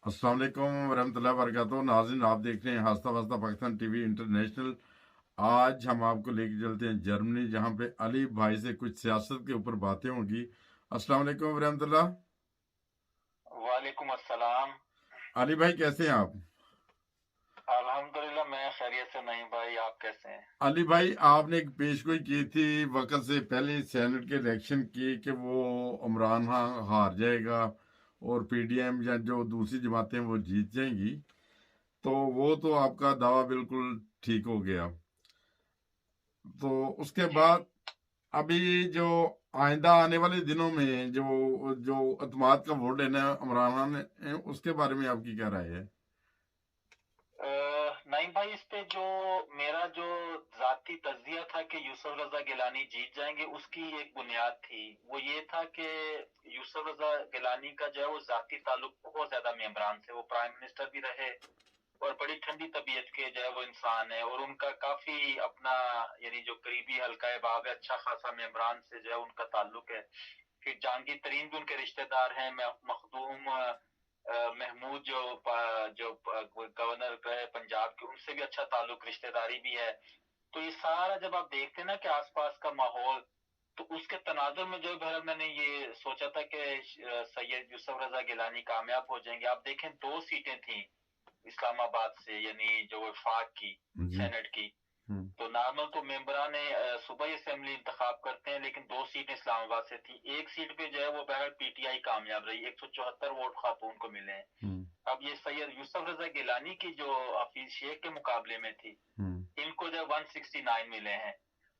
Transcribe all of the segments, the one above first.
अस्सलाम वालेकुम वरहमतुल्लाहि वबरकातुहू। नाज़रीन, आप देख रहे हैं हंसता वसता पाकिस्तान टीवी इंटरनेशनल। आज हम आपको लेके चलते हैं जर्मनी, जहां पे अली भाई से कुछ सियासत के ऊपर बातें होंगी। अस्सलाम वालेकुम वरहमतुल्लाह। वालेकुम अस्सलाम। अली भाई, कैसे हैं आप? अल्हम्दुलिल्लाह, मैं खैरियत से। नहीं भाई, आप कैसे हैं? अली भाई, आपने एक पेशगोई की थी वक्त से पहले सेनेट के इलेक्शन की कि वो इमरान खान हार जाएगा और पीडीएम या जो दूसरी जमातें वो जीत जाएंगी। तो वो तो आपका दावा बिल्कुल ठीक हो गया। तो उसके जी। बाद अभी जो आइंदा आने वाले दिनों में जो जो अतमाद का वोट लेना है इमरान खान ने, उसके बारे में आपकी क्या राय है? नहीं भाई, इस पे जो मेरा जो जाती तज्जिया था कि यूसुफ रजा गिलानी जीत जाएंगे, उसकी एक बुनियाद थी। वो ये था कि यूसुफ रजा गिलानी का जो है वो जाती ताल्लुक बहुत ज्यादा में इमरान से, वो प्राइम मिनिस्टर भी रहे और बड़ी ठंडी तबीयत के जो है वो इंसान है, और उनका काफी अपना यानी जो करीबी हल्का बाब है, अच्छा खासा में इमरान से जो है उनका ताल्लुक है। फिर जहांगीर तरीन भी उनके रिश्तेदार हैं। मखदूम महमूद जो गवर्नर रहे पंजाब के, उनसे भी अच्छा ताल्लुक, रिश्तेदारी भी है। तो ये सारा जब आप देखते हैं ना कि आसपास का माहौल, तो उसके तनाजुर में जो बहरहाल मैंने ये सोचा था कि सैयद यूसुफ रजा गिलानी कामयाब हो जाएंगे। आप देखें, 2 सीटें थी इस्लामाबाद से, यानी जो वफाक की जी। सेनेट की। तो नॉर्मल तो मेंबरान ने सुबह ही असेंबली इंतखाब करते हैं, लेकिन 2 सीटें इस्लामाबाद से थी। एक सीट पे जो है वो बहरहाल पीटीआई कामयाब रही, 174 वोट खातून को मिले हैं। अब ये सैयद यूसुफ रजा गिलानी की जो हफीज शेख के मुकाबले में थी, इनको जो 169 मिले हैं।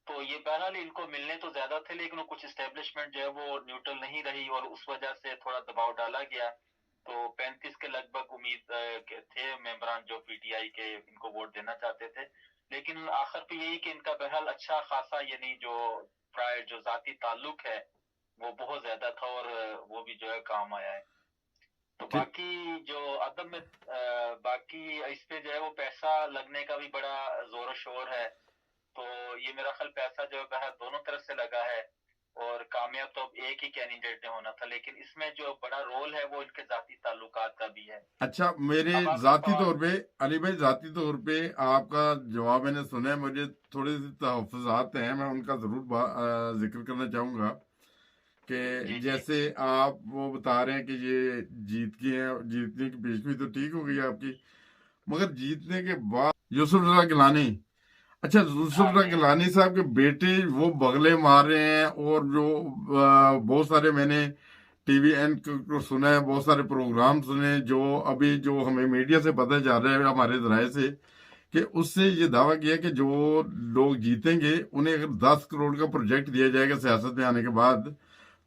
तो ये बहरहाल इनको मिलने तो ज्यादा थे, लेकिन वो कुछ एस्टेब्लिशमेंट जो है वो न्यूट्रल नहीं रही और उस वजह से थोड़ा दबाव डाला गया। तो 35 के लगभग उम्मीद थे मेंबरान जो पीटीआई के इनको वोट देना चाहते थे, लेकिन आखिर पे यही कि इनका बहरहाल अच्छा खासा यानी जो प्राय जो जाती ताल्लुक है वो बहुत ज्यादा था, और वो भी जो है काम आया है। तो ठीक। बाकी जो अदब में बाकी इस पे जो है वो पैसा लगने का भी बड़ा जोर शोर है। तो ये मेरा ख्याल पैसा जो है दोनों तरफ से लगा है, और कामयाब तो अब एक ही कैंडिडेट ने होना था, लेकिन इसमें जो बड़ा रोल है वो इनके जाती ताल्लुकात का भी है। अच्छा, मेरे अब आपका जाती सवाल। तौर पे अली भाई, जाती तौर पे आपका जवाब मैंने सुना है, मुझे थोड़े से तहफ़्फ़ुज़ात हैं, मैं उनका ज़रूर जिक्र करना चाहूँगा कि जी जी। जैसे आप वो बता रहे हैं कि ये जीत गए हैं, जीतने की पेशगी तो ठीक हो गई आपकी, मगर जीतने के बाद यूसुफ रजा गिलानी, अच्छा, यूसुफ हाँ रजा जी। गिलानी साहब के बेटे वो बगले मार रहे हैं, और जो बहुत सारे मैंने टीवी एन को सुना है, बहुत सारे प्रोग्राम सुने, जो अभी जो हमें मीडिया से पता चल रहा है हमारे जराये से, कि उससे ये दावा किया कि जो लोग जीतेंगे उन्हें अगर 10 करोड़ का प्रोजेक्ट दिया जाएगा सियासत में आने के बाद,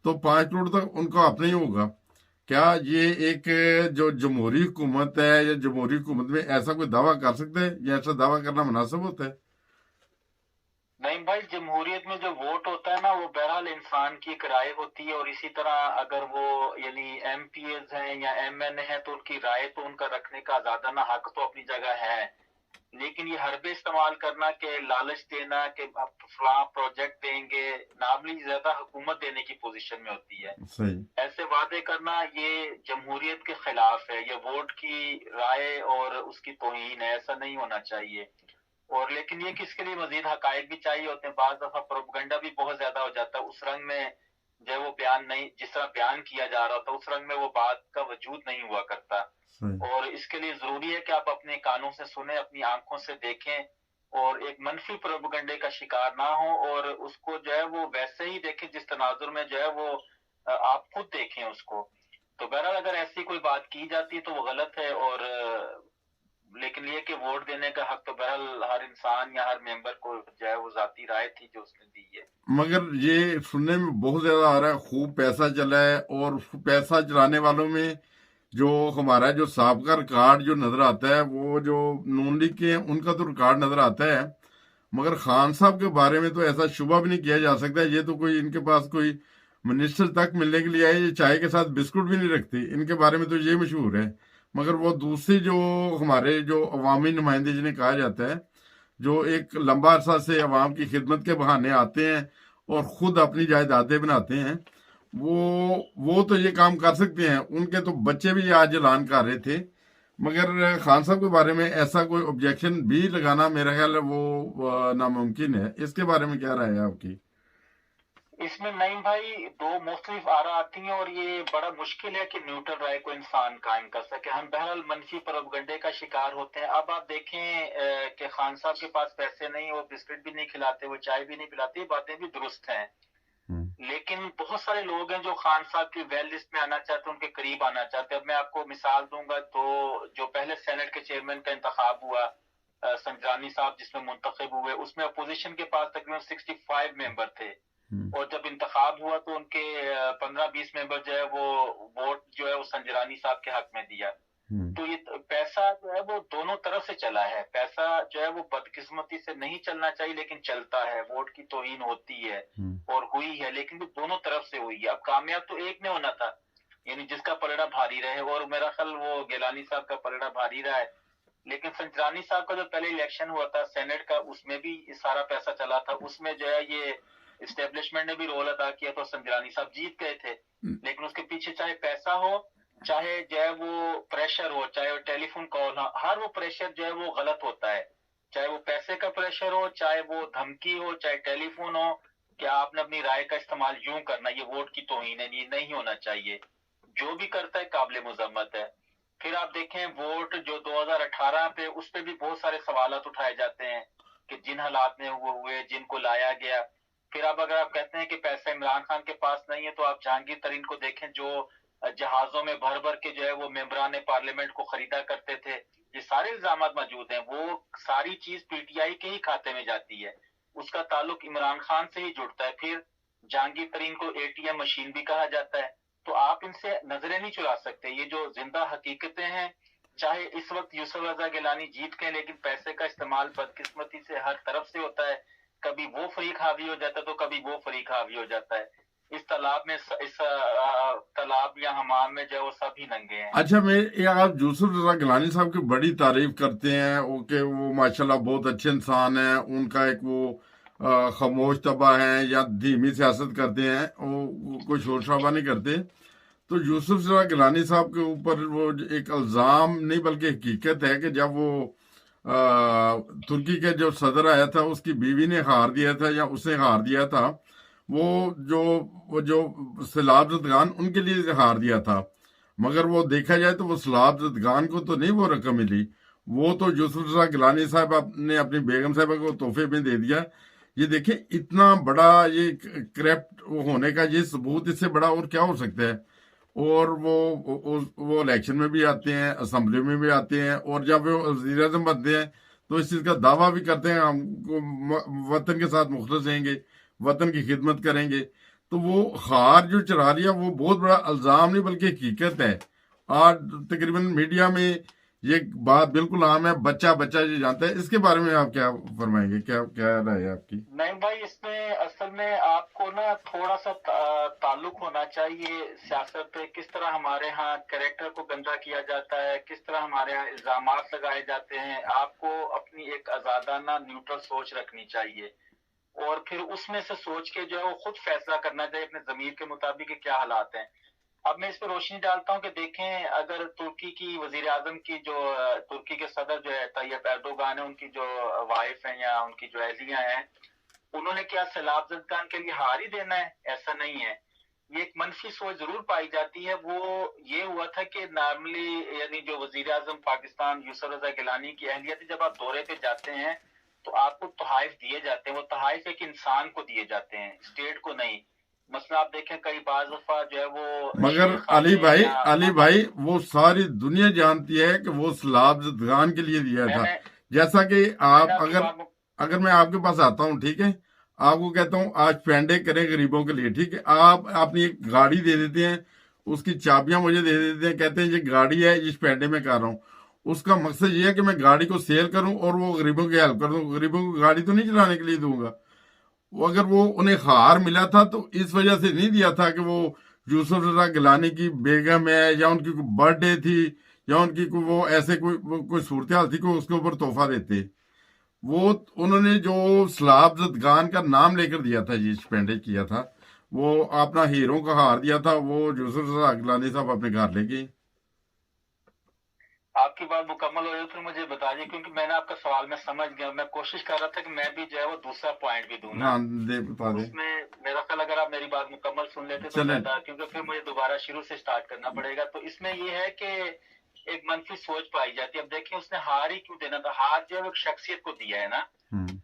तो 5 करोड़ तक उनका अपना ही होगा। क्या ये एक जो जमहूरी हुकूमत है या जमहूरी हुकूमत में ऐसा कोई दावा कर सकते हैं, या ऐसा दावा करना मुनासिब होता है? नहीं भाई, जमहूरियत में जो वोट होता है ना, वो बहरहाल इंसान की एक राय होती है, और इसी तरह अगर वो यानी एमपीएस हैं या एमएनए हैं तो उनकी राय तो उनका रखने का आजादाना हक तो अपनी जगह है। लेकिन ये हरबे इस्तेमाल करना के लालच देना कि अब फलां प्रोजेक्ट देंगे, नॉर्मली ज्यादा हुकूमत देने की पोजीशन में होती है। सही। ऐसे वादे करना ये जमहूरियत के खिलाफ है, ये वोट की राय और उसकी तौहीन है, ऐसा नहीं होना चाहिए। और लेकिन ये कि इसके लिए मजीद हकायक भी चाहिए होते हैं। बाज दफा प्रोपगंडा भी बहुत ज्यादा हो जाता है, उस रंग में जो वो बयान नहीं, जिस तरह बयान किया जा रहा होता उस रंग में वो बात का वजूद नहीं हुआ करता। सही। और इसके लिए जरूरी है कि आप अपने कानों से सुने, अपनी आंखों से देखें, और एक मनफी प्रोपगंडे का शिकार ना हो, और उसको जो है वो वैसे ही देखें जिस तनाजुर में जो है वो आप खुद देखें उसको। तो बहरहाल अगर ऐसी कोई बात की जाती है तो वो गलत है। और लेकिन ये कि वोट देने का हक तो बहरहाल हर इंसान या हर मेंबर को जो है वो जाती राय थी जो उसने दी है। मगर ये सुनने में बहुत ज्यादा आ रहा है खूब पैसा चला है, और पैसा चलाने वालों में जो हमारा जो साबका रिकॉर्ड जो नजर आता है, वो जो नून लीग के हैं उनका तो रिकॉर्ड नजर आता है, मगर खान साहब के बारे में तो ऐसा शुबा भी नहीं किया जा सकता। ये तो कोई इनके पास कोई मिनिस्टर तक मिलने के लिए आए, ये चाय के साथ बिस्कुट भी नहीं रखते, इनके बारे में तो ये मशहूर है। मगर वो दूसरी जो हमारे जो अवामी नुमाइंदे जिन्हें कहा जाता है, जो एक लंबा अरसा से अवाम की खिदमत के बहाने आते हैं और खुद अपनी जायदादें बनाते हैं, वो तो ये काम कर सकते हैं। उनके तो बच्चे भी आज ऐलान कर रहे थे मगर खान साहब के बारे में ऐसा कोई ऑब्जेक्शन भी लगाना मेरा ख्याल है वो नामुमकिन है। इसके बारे में क्या राय है आपकी? इसमें नईम भाई दो मुख्तलिफ आरा आती हैं और ये बड़ा मुश्किल है कि न्यूट्रल राय को इंसान कायम कर सके। हम बहरहाल मनफी प्रोपगंडे का शिकार होते हैं। अब आप देखें कि खान साहब के पास पैसे नहीं, वो बिस्किट भी नहीं खिलाते, वो चाय भी नहीं पिलाते, ये बातें भी दुरुस्त हैं। लेकिन बहुत सारे लोग हैं जो खान साहब की वेल लिस्ट में आना चाहते हैं, उनके करीब आना चाहते हैं। अब मैं आपको मिसाल दूंगा तो जो पहले सेनेट के चेयरमैन का इंतखाब हुआ संजरानी साहब जिसमें मुंतखब हुए, उसमें अपोजिशन के पास तकरीबन 65 मेंबर थे और जब इंतखाब हुआ तो उनके 15-20 मेंबर जो है वो वोट जो है वो संजरानी साहब के हक में दिया। तो ये पैसा जो है वो दोनों तरफ से चला है। पैसा जो है वो बदकिस्मती से नहीं चलना चाहिए लेकिन चलता है, वोट की तौहीन होती है और हुई है, लेकिन वो दोनों तरफ से हुई है। अब कामयाब तो एक ने होना था, यानी जिसका पलड़ा भारी रहे, और मेरा ख्याल वो गिलानी साहब का पलड़ा भारी रहा है। लेकिन संजरानी साहब का जो पहले इलेक्शन हुआ था सेनेट का, उसमें भी सारा पैसा चला था, उसमें जो है ये इस्टेब्लिशमेंट ने भी रोल अदा किया, तो संजरानी साहब जीत गए थे। लेकिन उसके पीछे चाहे पैसा हो, चाहे जो है वो प्रेशर हो, चाहे वो टेलीफोन कॉल हो, हर वो प्रेशर जो है वो गलत होता है। चाहे वो पैसे का प्रेशर हो, चाहे वो धमकी हो, चाहे टेलीफोन हो कि आपने अपनी राय का इस्तेमाल यूं करना, ये वोट की तौहीन है, ये नहीं होना चाहिए। जो भी करता है काबिल मुजम्मत है। फिर आप देखें वोट जो 2018 पे, उस पे भी बहुत सारे सवालात उठाए जाते हैं कि जिन हालात में हुए, जिनको लाया गया। फिर अब अगर आप कहते हैं कि पैसा इमरान खान के पास नहीं है, तो आप जहांगीर तरीन को देखें जो जहाजों में भर भर के जो है वो मेंबरान पार्लियामेंट को खरीदा करते थे। ये सारे इल्जाम मौजूद हैं, वो सारी चीज पीटीआई के ही खाते में जाती है, उसका ताल्लुक इमरान खान से ही जुड़ता है। फिर जहांगीर तरीन को एटीएम मशीन भी कहा जाता है। तो आप इनसे नजरें नहीं चुरा सकते, ये जो जिंदा हकीकतें हैं। चाहे इस वक्त यूसुफ रजा गिलानी जीत गए, लेकिन पैसे का इस्तेमाल बदकिस्मती से हर तरफ से होता है। कभी वो फरीक हावी हो जाता है तो कभी वो फरीक हावी हो जाता है। इस तालाब में, इस तालाब या हमाम में जो है वो सभी नंगे हैं। अच्छा, आप यूसुफ रजा गिलानी साहब की बड़ी तारीफ करते हैं, ओके, वो माशाल्लाह बहुत अच्छे इंसान हैं, उनका एक वो खामोश तबा है या धीमी सियासत करते हैं, वो कोई शोर शराबा नहीं करते। तो यूसुफ रजा गिलानी साहब के ऊपर वो एक इल्ज़ाम नहीं बल्कि हकीकत है कि जब वो तुर्की के जो सदर आया था उसकी बीवी ने हार दिया था या उसने हार दिया था, वो जो सैलाब ज़दगान उनके लिए हार दिया था। मगर वो देखा जाए तो वो सैलाब ज़दगान को तो नहीं वो रकम मिली, वो तो यूसुफ रजा गिलानी साहब ने अपनी बेगम साहबा को तोहफे में दे दिया। ये देखें, इतना बड़ा ये करप्ट होने का ये सबूत, इससे बड़ा और क्या हो सकता है। और वो इलेक्शन में भी आते हैं, असम्बली में भी आते हैं, और जब वो वज़ीर आज़म बनते हैं तो इस चीज़ का दावा भी करते हैं हमको वतन के साथ मुखलस रहेंगे, वतन की खिदमत करेंगे। तो वो हार जो चढ़ा लिया वो बहुत बड़ा इल्ज़ाम नहीं बल्कि हकीकत है। आज तकरीबन मीडिया में ये बात बिल्कुल आम है, बच्चा बच्चा जो जानता है। इसके बारे में आप क्या फरमाएंगे, क्या क्या राय है आपकी? नहीं भाई, इसमें असल में आपको ना थोड़ा सा ताल्लुक होना चाहिए सियासत पे, किस तरह हमारे यहाँ कैरेक्टर को गंदा किया जाता है, किस तरह हमारे यहाँ इल्जामात लगाए जाते हैं। आपको अपनी एक आजादाना न्यूट्रल सोच रखनी चाहिए और फिर उसमें से सोच के जो है वो खुद फैसला करना चाहिए अपने ज़मीर के मुताबिक कि क्या हालात हैं। अब मैं इस पर रोशनी डालता हूँ कि देखें, अगर तुर्की की वजीर आजम की जो तुर्की के सदर जो है तैयब एर्दोगान है, उनकी जो वाइफ है या उनकी जो अहलियां हैं, उन्होंने क्या सैलाब ज़दगान के लिए हार ही देना है? ऐसा नहीं है। ये एक मनफी सोच जरूर पाई जाती है। वो ये हुआ था कि नॉर्मली यानी जो वजीर आजम पाकिस्तान यूसुफ रजा गिलानी की अहलियत, जब आप दौरे पे जाते हैं तो आपको तोहाइफ दिए जाते हैं। वो तोहाइफ एक इंसान को दिए जाते हैं, स्टेट को नहीं। मसला आप देखें कई बार दफा जो है वो, मगर अली भाई वो सारी दुनिया जानती है कि वो सैलाब ज़दगान के लिए दिया था। जैसा कि आप अगर मैं आपके पास आता हूँ, ठीक है, आपको कहता हूँ आज पेंडे करें गरीबों के लिए, ठीक है, आप अपनी एक गाड़ी दे देते हैं, उसकी चाबियां मुझे दे देते हैं, कहते हैं ये गाड़ी है जिस पेंडे में कर रहा हूँ। उसका मकसद ये है कि मैं गाड़ी को सेल करूं और वो गरीबों की हेल्प कर दूं। गरीबों को गाड़ी तो नहीं चलाने के लिए दूंगा। वो अगर वो उन्हें हार मिला था तो इस वजह से नहीं दिया था कि वो यूसुफ रजा गिलानी की बेगम है या उनकी कोई बर्थडे थी या उनकी वो ऐसे कोई सूरत हाल थी को उसके ऊपर तोहफा देते। वो उन्होंने जो सैलाब ज़दगान का नाम लेकर दिया था, जिस पेंडे किया था, वो अपना हीरो का हार दिया था, वो यूसुफ रजा गिलानी साहब अपने घर ले गए। आपकी आपकी बात मुकम्मल हो जाए फिर मुझे बता दीजिए, क्योंकि मैंने आपका सवाल मैं समझ गया। मैं कोशिश कर रहा था कि मैं भी जो है वो दूसरा पॉइंट भी दूं ना हाँ दे बता दे। उसमें। मेरा ख्याल अगर आप मेरी बात मुकम्मल सुन लेते तो चले। ज्यादा, क्योंकि फिर मुझे दोबारा शुरू से स्टार्ट करना पड़ेगा। तो इसमें ये है कि एक मनफी सोच पाई जाती है। अब देखिए उसने हार ही क्यों देना था? हार जो है वो एक शख्सियत को दिया है ना।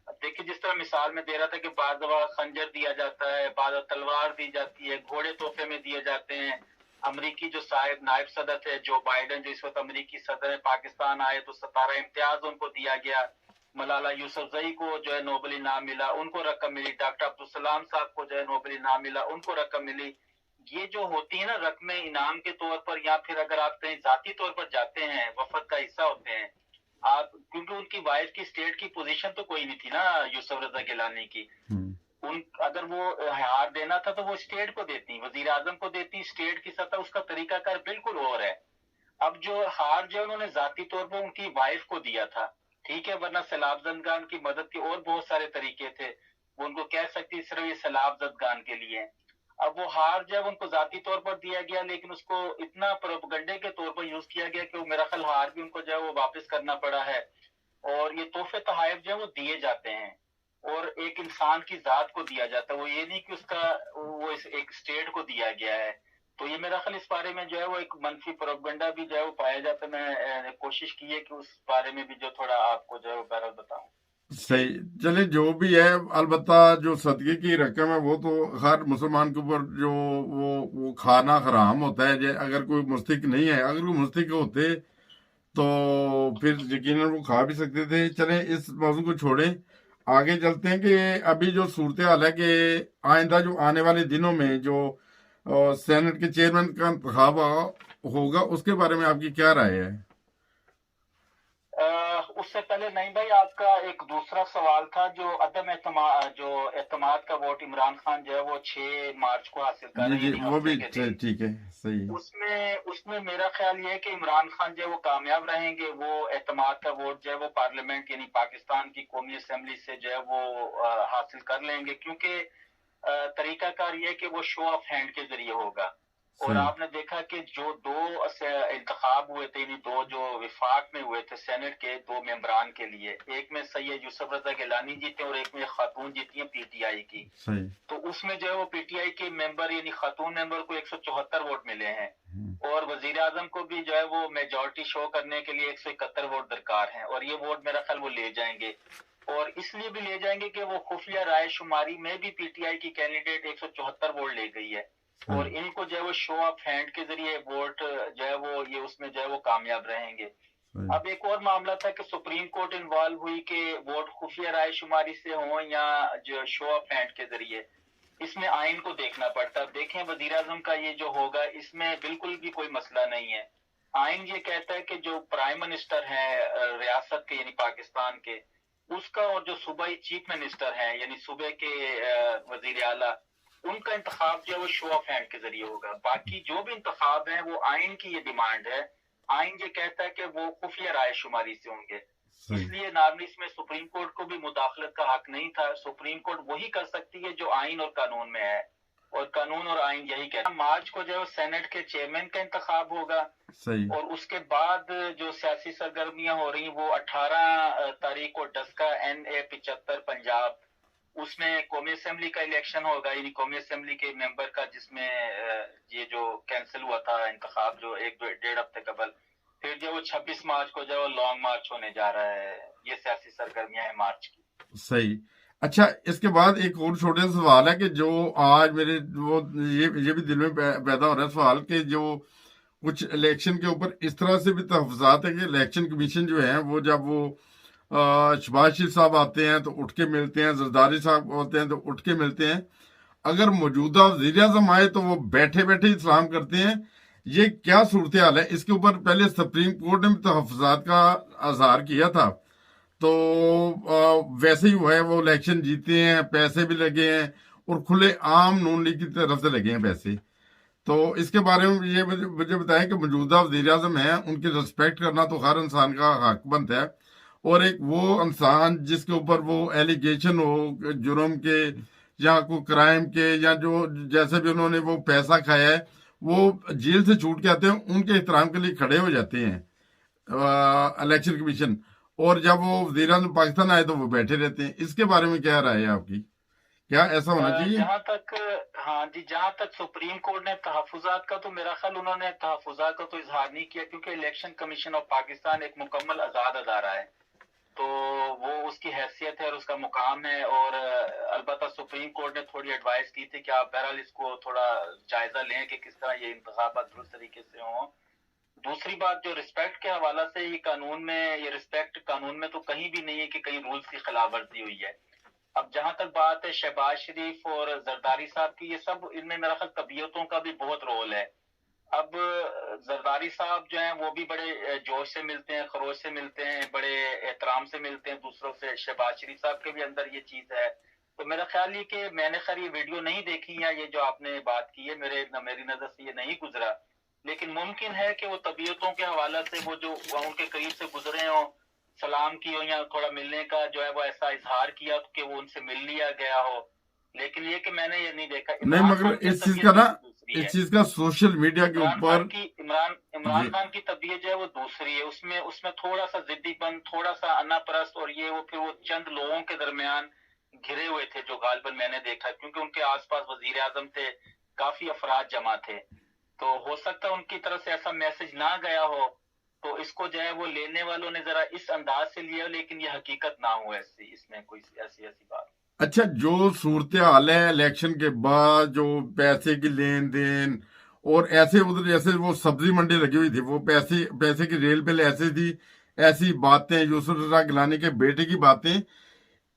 अब देखिए जिस तरह मिसाल में दे रहा था कि बाद दफा खंजर दिया जाता है, बाद तलवार दी जाती है, घोड़े तोहफे में दिए जाते हैं। अमरीकी जो साहिब नायब सदर थे जो बाइडन, जो इस वक्त अमरीकी सदर है, पाकिस्तान आए तो 17 इम्तियाज उनको दिया गया। मलाला यूसुफजई को जो है नोबेल इनाम मिला, उनको रकम मिली। डॉक्टर अब्दुल सलाम साहब को जो है नोबेल इनाम मिला, उनको रकम मिली। ये जो होती है ना रकमें इनाम के तौर पर, या फिर अगर आप कहीं जाती तौर पर जाते हैं, वफद का हिस्सा होते हैं आप, क्योंकि उनकी वाइफ की स्टेट की पोजीशन तो कोई नहीं थी ना यूसुफ रजा गिलानी की। उन अगर वो हार देना था तो वो स्टेट को देती, वजीर आजम को देती, स्टेट की सतह उसका तरीकाकार बिल्कुल और है। अब जो हार जो उन्होंने जाती तौर पर उनकी वाइफ को दिया था, ठीक है, वरना सैलाब जदगान की मदद के और बहुत सारे तरीके थे। वो उनको कह सकती सिर्फ ये सैलाब जदगान के लिए। अब वो हार जब उनको जाती तौर पर दिया गया, लेकिन उसको इतना प्रोपगंडे के तौर पर यूज किया गया कि वो मेरा ख्याल हार भी उनको जो है वो वापस करना पड़ा है। और ये तोहफे तहाइफ जो है वो दिए जाते हैं और एक इंसान की जात को दिया जाता है। वो ये नहीं कि उसका वो एक स्टेट को दिया गया है। तो ये मेरा ख्याल इस बारे में जो है वो एक मनफी प्रोपगंडा भी जो है वो पाया जाता है। मैं कोशिश की है कि उस बारे में भी जो थोड़ा आपको जो है वो बहरहाल बताऊं। सही। चले जो भी है, अलबत्ता जो सदके की रकम है वो तो हर मुसलमान के ऊपर जो वो खाना हराम होता है। अगर कोई मुस्तहिक नहीं है, अगर कोई मुस्तहिक होते तो फिर यकीनन वो खा भी सकते थे। चले इस मौजू को छोड़ें, आगे चलते हैं कि अभी जो सूरत हाल है कि आइंदा जो आने वाले दिनों में जो सेनेट के चेयरमैन का इंतखाब होगा उसके बारे में आपकी क्या राय है? उससे पहले नहीं भाई, आपका एक दूसरा सवाल था जो अदम एतमाद का वोट इमरान खान जो है वो 6 मार्च को हासिल कर जी रहे जी, हैं वो भी हफ्ते के दिन। ठीक है, सही है। उसमें मेरा ख्याल ये है कि इमरान खान जो है वो कामयाब रहेंगे। वो एतमाद का वोट जो है वो पार्लियामेंट यानी पाकिस्तान की कौमी असेंबली से जो है वो हासिल कर लेंगे, क्योंकि तरीकाकार ये है कि वो शो ऑफ हैंड के जरिए होगा। और सही। आपने देखा कि जो दो इंतखाब हुए थे, यानी दो जो विफाक में हुए थे सेनेट के 2 मेंबरान के लिए, एक में सैयद यूसुफ रजा गिलानी जीते और एक में खातून जीती है पीटीआई की। सही। तो उसमें जो है वो पीटीआई के मेंबर यानी खातून मेंबर को 174 वोट मिले हैं और वजीर आजम को भी जो है वो मेजॉरिटी शो करने के लिए 171 वोट दरकार हैं। और ये वोट मेरा ख्याल वो ले जाएंगे, और इसलिए भी ले जाएंगे कि वो खुफिया राय शुमारी में भी पीटीआई की कैंडिडेट 174 वोट ले गई है। और इनको जो है वो शो ऑफ हैंड के जरिए वोट जो है वो ये उसमें जो है वो कामयाब रहेंगे। अब एक और मामला था कि सुप्रीम कोर्ट इन्वॉल्व हुई कि वोट खुफिया राय शुमारी से हो या जो शो ऑफ हैंड के जरिए। इसमें आइन को देखना पड़ता है। देखें वजीर आजम का ये जो होगा इसमें बिल्कुल भी कोई मसला नहीं है। आइन ये कहता है कि जो प्राइम मिनिस्टर है रियासत के यानी पाकिस्तान के, उसका और जो सूबाई चीफ मिनिस्टर है यानी सूबे के वजीर आला, उनका इंतखाब जो है वो शो ऑफ हैंड के जरिए होगा। बाकी जो भी इंतखाब है वो आइन की ये डिमांड है। आइन ये कहता है कि वो खुफिया राय शुमारी से होंगे। इसलिए नॉर्मली इसमें सुप्रीम कोर्ट को भी मुदाखलत का हक नहीं था। सुप्रीम कोर्ट वही कर सकती है जो आइन और कानून में है, और कानून और आइन यही कहता है। मार्च को जो है सेनेट के चेयरमैन का इंतखाब होगा। सही। और उसके बाद जो सियासी सरगर्मियां हो रही वो 18 तारीख को डस्का NA 75 पंजाब, उसमें कौमी असेंबली का इलेक्शन होगा, यानी कौमी असेंबली के मेंबर का, जिसमें ये जो कैंसिल हुआ था इंतखाब जो 1-1.5 हफ्ते कबल। फिर जो वो 26 मार्च को जो लॉन्ग मार्च होने जा रहा है। ये सियासी सरगर्मियां हैं मार्च की। सही। अच्छा, इसके बाद एक और छोटे सा सवाल है कि जो आज मेरे वो ये भी दिल में पैदा हो रहा है सवाल कि जो कुछ इलेक्शन के ऊपर इस तरह से भी तहफ़्फ़ुज़ात है कि इलेक्शन कमीशन जो है वो जब वो शहबाज शरीफ साहब आते हैं तो उठ के मिलते हैं, जरदारी साहब होते हैं तो उठ के मिलते हैं, अगर मौजूदा वज़ीर आज़म आए तो वो बैठे बैठे ही सलाम करते हैं। ये क्या सूरत हाल है? इसके ऊपर पहले सुप्रीम कोर्ट ने भी तहफ़्फ़ुज़ात का इज़हार किया था, तो वैसे ही हुआ है, वो इलेक्शन जीते हैं, पैसे भी लगे हैं और खुले आम नून लीग की तरफ से लगे हैं पैसे। तो इसके बारे में ये मुझे बताएं कि मौजूदा वज़ीर आज़म है, उनकी रिस्पेक्ट करना तो हर इंसान का हक बनता है, और एक वो इंसान जिसके ऊपर वो एलिगेशन हो जुर्म के या कोई क्राइम के, या जो जैसे भी उन्होंने वो पैसा खाया है, वो जेल से छूट के आते हैं, उनके एहतराम के लिए खड़े हो जाते हैं। इलेक्शन कमीशन, और जब वो वज़ीर-ए-आज़म पाकिस्तान आए तो वो बैठे रहते हैं। इसके बारे में क्या राय है आपकी? क्या ऐसा होना चाहिए? जहां तक हाँ जी, जहां तक सुप्रीम कोर्ट ने तहफुजात का, तो मेरा ख्याल उन्होंने तहफुजात का तो इजहार नहीं किया, क्योंकि इलेक्शन कमीशन ऑफ पाकिस्तान एक मुकम्मल आज़ाद अदारा है, तो वो उसकी हैसियत है और उसका मुकाम है। और अलबत्ता सुप्रीम कोर्ट ने थोड़ी एडवाइस की थी कि आप बहरहाल इसको थोड़ा जायजा लें कि किस तरह ये इंतखाबात दुरुस्त तरीके से हों। दूसरी बात, जो रिस्पेक्ट के हवाला से ये कानून में, ये रिस्पेक्ट कानून में तो कहीं भी नहीं है कि कहीं रूल्स की खिलाफ वर्जी हुई है। अब जहां तक बात है शहबाज शरीफ और जरदारी साहब की, ये सब इनमें मेरा ख्याल तबीयतों का भी बहुत रोल है। अब जरदारी साहब जो हैं वो भी बड़े जोश से मिलते हैं, खरोश से मिलते हैं, बड़े एहतराम से मिलते हैं दूसरों से। शहबाज शरीफ साहब के भी अंदर ये चीज है। तो मेरा ख्याल ये कि मैंने खैर ये वीडियो नहीं देखी, या ये जो आपने बात की है मेरी नजर से ये नहीं गुजरा, लेकिन मुमकिन है कि वो तबीयतों के हवाला से वो जो उनके करीब से गुजरे हों, सलाम की हो, या थोड़ा मिलने का जो है वो ऐसा इजहार किया कि वो उनसे मिल लिया गया हो। लेकिन ये कि मैंने ये नहीं देखा। नहीं, इमरान मगर खान की इस चीज तबीयत का ना, दूसरी इस है। चीज का सोशल मीडिया के ऊपर इमरान जी, खान की तबीयत जो है वो दूसरी है। उसमें थोड़ा सा जिद्दीपन, थोड़ा सा अनापरस्त, और ये वो फिर वो चंद लोगों के दरमियान घिरे हुए थे जो गालिबन मैंने देखा, क्योंकि उनके आसपास वजीर आजम थे, काफी अफराद जमा थे। तो हो सकता है उनकी तरफ से ऐसा मैसेज ना गया हो, तो इसको जो है वो लेने वालों ने जरा इस अंदाज से लिया, लेकिन ये हकीकत ना हो ऐसी, इसमें कोई ऐसी बात। अच्छा, जो सूरत हाल है इलेक्शन के बाद, जो पैसे की लेन देन और ऐसे उधर जैसे वो सब्जी मंडी लगी हुई थी, वो पैसे पैसे की रेल बिल ऐसे थी, ऐसी बातें, यूसुफ रजा गिलानी के बेटे की बातें,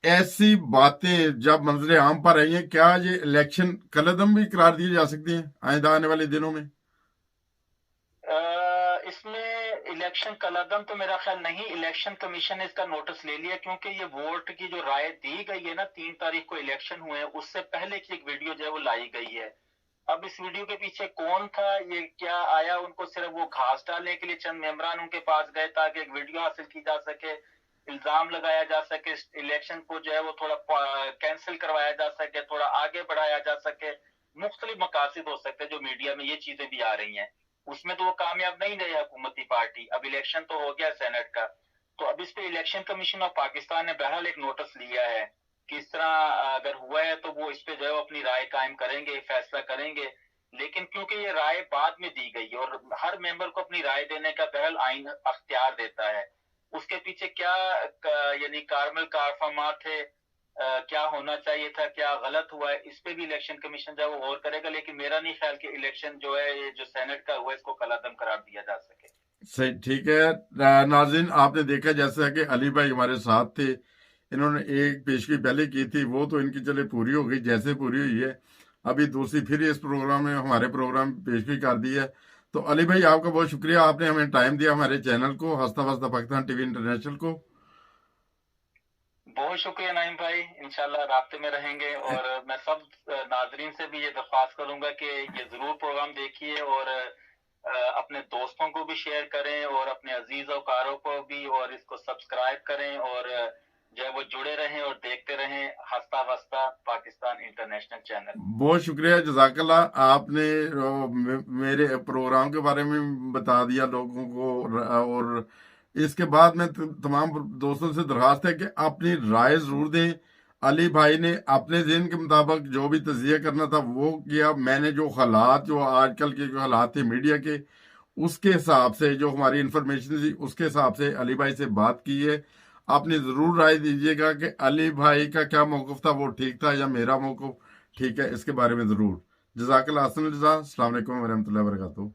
ऐसी बातें जब मंजरे आम पर आई हैं, क्या ये इलेक्शन कलअदम भी करार दिए जा सकते हैं आइंदा आने वाले दिनों में? इसमें इलेक्शन कलअदम तो मेरा ख्याल नहीं, इलेक्शन कमीशन ने इसका नोटिस ले लिया, क्योंकि ये वोट की जो राय दी गई है ना, 3 तारीख को इलेक्शन हुए हैं, उससे पहले की एक वीडियो जो है वो लाई गई है। अब इस वीडियो के पीछे कौन था, ये क्या आया, उनको सिर्फ वो घास डालने के लिए चंद मेंबरान उनके पास गए ताकि एक वीडियो हासिल की जा सके, इल्जाम लगाया जा सके, इलेक्शन को जो है वो थोड़ा कैंसिल करवाया जा सके, थोड़ा आगे बढ़ाया जा सके। मुख्तलिफ मकासद हो सकते हैं जो मीडिया में ये चीजें भी आ रही हैं। उसमें तो वो कामयाब नहीं रही हुकूमती पार्टी। अब इलेक्शन तो हो गया सेनेट का, तो अब इस पे इलेक्शन कमीशन ऑफ पाकिस्तान ने बहरहाल एक नोटिस लिया है कि इस तरह अगर हुआ है तो वो इस पे जो है अपनी राय कायम करेंगे, फैसला करेंगे। लेकिन क्योंकि ये राय बाद में दी गई और हर मेंबर को अपनी राय देने का बहरहाल आइन अख्तियार देता है, उसके पीछे क्या यानी कारमल कारफरमा थे, क्या होना चाहिए था, क्या गलत हुआ है, इस पे भी इलेक्शन कमीशन जो है वो गौर करेगा। लेकिन मेरा नहीं ख्याल कि इलेक्शन जो है ये जो सेनेट का हुआ इसको कलअदम करार दिया जा सके। सही, ठीक है। नाज़रीन, आपने देखा जैसा कि अली भाई हमारे साथ थे, इन्होंने एक पेशगी पहले की थी, वो तो इनकी चले पूरी हो गई, जैसे पूरी हुई है अभी दूसरी फिर इस प्रोग्राम में हमारे प्रोग्राम में पेशगी कर दी है। तो अली भाई, आपका बहुत शुक्रिया, आपने हमें टाइम दिया, हमारे चैनल को हंसता वस्ता पाकिस्तान टीवी इंटरनेशनल को। बहुत शुक्रिया नाइम भाई, इंशाल्लाह राब्ते में रहेंगे। और मैं सब नाजरीन से भी ये दरख्वास्त करूंगा कि ये जरूर प्रोग्राम देखिए और अपने दोस्तों को भी शेयर करें और अपने अजीज औकारों को भी, और इसको सब्सक्राइब करें और जो है वो जुड़े रहें और देखते रहें हंसता वस्ता पाकिस्तान इंटरनेशनल चैनल। बहुत शुक्रिया, जज़ाकल्लाह। आपने मेरे प्रोग्राम के बारे में बता दिया लोगों को, और इसके बाद में तमाम दोस्तों से दरखास्त है कि अपनी राय जरूर दें। अली भाई ने अपने ज़हन के मुताबिक जो भी तजिया करना था वो किया। मैंने जो हालात, जो आजकल के जो हालात थे मीडिया के, उसके हिसाब से जो हमारी इंफॉर्मेशन थी उसके हिसाब से अली भाई से बात की है। आपने ज़रूर राय दीजिएगा कि अली भाई का क्या मौक़िफ़ था, वो ठीक था या मेरा मौक़िफ़ ठीक है, इसके बारे में ज़रूर। जज़ाकल्लाह, अस्सलाम वालेकुम वरहमतुल्लाहि वबरकातुहू।